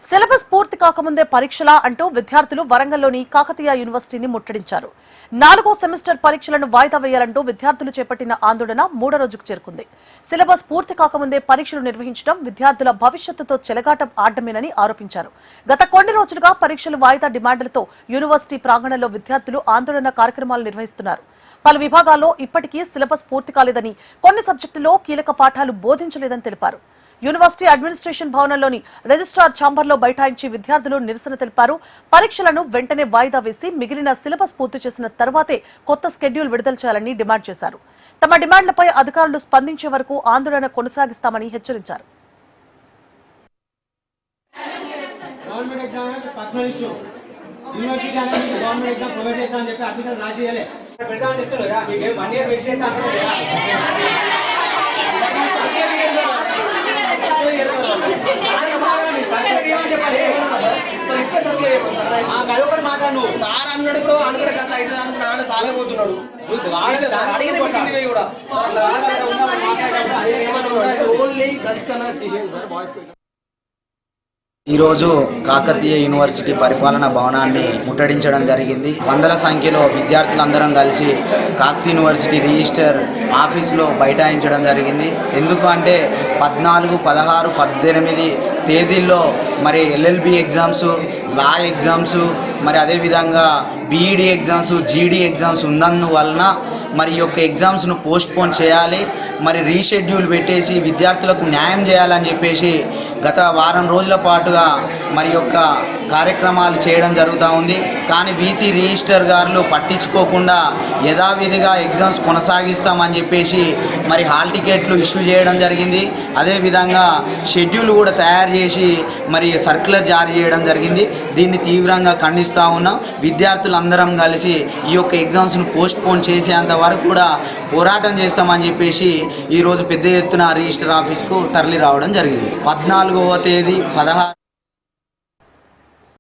Syllabus పూర్తి కాకముందే పరీక్షలా అంటూ విద్యార్థులు వరంగల్లోని కాకతీయ యూనివర్సిటీని ముట్టడించారు. 4వ సెమిస్టర్ పరీక్షలను వాయిదా వేయాలంటూ విద్యార్థులు చేపట్టిన ఆందోళన 3వ రోజుకు చేరుకుంది. సిలబస్ పూర్తి కాకముందే పరీక్షలు నిర్వహించడం విద్యార్థుల భవిష్యత్తుతో చెలగాటం ఆడమేనని ఆరోపించారు. గత కొన్ని రోజులుగా పరీక్షలు వాయిదా డిమాండ్లతో యూనివర్సిటీ ప్రాంగణంలో విద్యార్థులు ఆందోళన కార్యక్రమాలు నిర్వహిస్తున్నారు. పలు విభాగాల్లో ఇప్పటికీ సిలబస్ పూర్తి కాలేదని, కొన్ని సబ్జెక్టులో కీలక పాఠాలు బోధించలేదని తెలిపారు. యూనివర్సిటీ అడ్మినిస్ట్రేషన్ భవనంలోని రిజిస్ట్రార్ ఛాంబర్లో బైఠాయించి విద్యార్థులు నిరసన తెలిపారు. పరీక్షలను వెంటనే వాయిదా వేసి మిగిలిన సిలబస్ పూర్తి చేసిన తర్వాతే కొత్త స్కెడ్యూల్ విడుదల చేయాలని డిమాండ్ చేశారు. తమ డిమాండ్లపై అధికారులు స్పందించే వరకు ఆందోళన కొనసాగిస్తామని హెచ్చరించారు. సార్ అన్నాడు ఇప్పుడు అనుకునే కథ అయితే అనుకున్నా ఆయన సాగపోతున్నాడు. ఈరోజు కాకతీయ యూనివర్సిటీ పరిపాలనా భవనాన్ని ముట్టడించడం జరిగింది. వందల సంఖ్యలో విద్యార్థులందరం కలిసి కాకతీయ యూనివర్సిటీ రిజిస్టర్ ఆఫీస్లో బైఠాయించడం జరిగింది. ఎందుకు అంటే 14, 16, 18 తేదీల్లో మరి ఎల్ఎల్బి ఎగ్జామ్స్, లా ఎగ్జామ్స్, మరి అదేవిధంగా బీఈడి ఎగ్జామ్స్, జీడీ ఎగ్జామ్స్ ఉన్నందువలన మరి ఈ యొక్క ఎగ్జామ్స్ను పోస్ట్పోన్ చేయాలి, మరి రీషెడ్యూల్ పెట్టేసి విద్యార్థులకు న్యాయం చేయాలని చెప్పేసి గత వారం రోజుల పాటుగా మరి యొక్క కార్యక్రమాలు చేయడం జరుగుతూ ఉంది. కానీ వీసీ రిజిస్టర్ గారు పట్టించుకోకుండా యథావిధిగా ఎగ్జామ్స్ కొనసాగిస్తామని చెప్పేసి మరి హాల్ టికెట్లు ఇష్యూ చేయడం జరిగింది. అదేవిధంగా షెడ్యూల్ కూడా తయారు చేసి మరి సర్క్యులర్ జారీ చేయడం జరిగింది. దీన్ని తీవ్రంగా ఖండిస్తూ ఉన్నాం. విద్యార్థులందరం కలిసి ఈ యొక్క ఎగ్జామ్స్ను పోస్ట్పోన్ చేసేంత వరకు కూడా పోరాటం చేస్తామని చెప్పేసి ఈరోజు పెద్ద ఎత్తున రిజిస్టర్ ఆఫీస్కు తరలి రావడం జరిగింది. 14వ తేదీ 16